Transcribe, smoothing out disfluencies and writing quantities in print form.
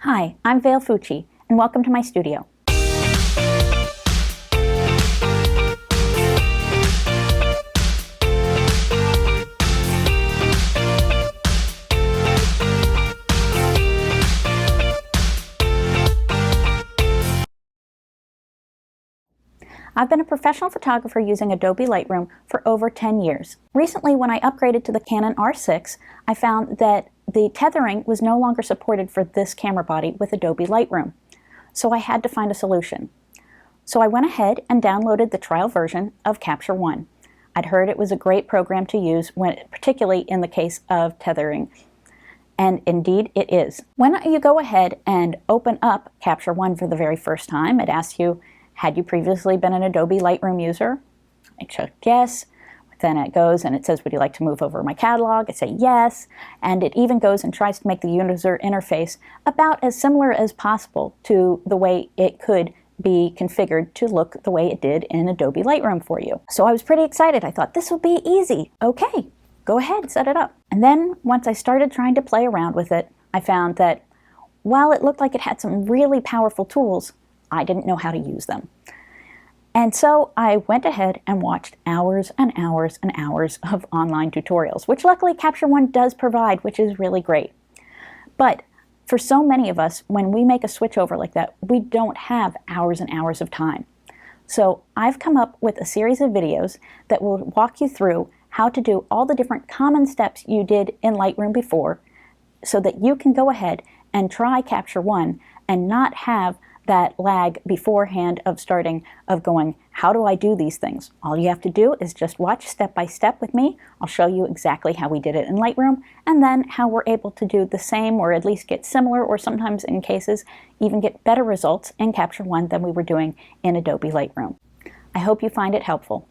Hi, I'm Vail Fucci, and welcome to my studio. I've been a professional photographer using Adobe Lightroom for over 10 years. Recently, when I upgraded to the Canon R6, I found that the tethering was no longer supported for this camera body with Adobe Lightroom. So I had to find a solution. So I went ahead and downloaded the trial version of Capture One. I'd heard it was a great program to use, particularly in the case of tethering. And indeed it is. When you go ahead and open up Capture One for the very first time, it asks you, had you previously been an Adobe Lightroom user? I checked yes. Then it goes and it says, would you like to move over my catalog? I say yes. And it even goes and tries to make the user interface about as similar as possible to the way it could be configured to look the way it did in Adobe Lightroom for you. So I was pretty excited. I thought this will be easy. Okay, go ahead, set it up. And then once I started trying to play around with it, I found that while it looked like it had some really powerful tools, I didn't know how to use them. And so I went ahead and watched hours and hours and hours of online tutorials, which luckily Capture One does provide, which is really great. But for so many of us, when we make a switch over like that, we don't have hours and hours of time. So I've come up with a series of videos that will walk you through how to do all the different common steps you did in Lightroom before, so that you can go ahead and try Capture One and not have that lag beforehand of going, how do I do these things? All you have to do is just watch step by step with me. I'll show you exactly how we did it in Lightroom, and then how we're able to do the same, or at least get similar, or sometimes in cases even get better results in Capture One than we were doing in Adobe Lightroom. I hope you find it helpful.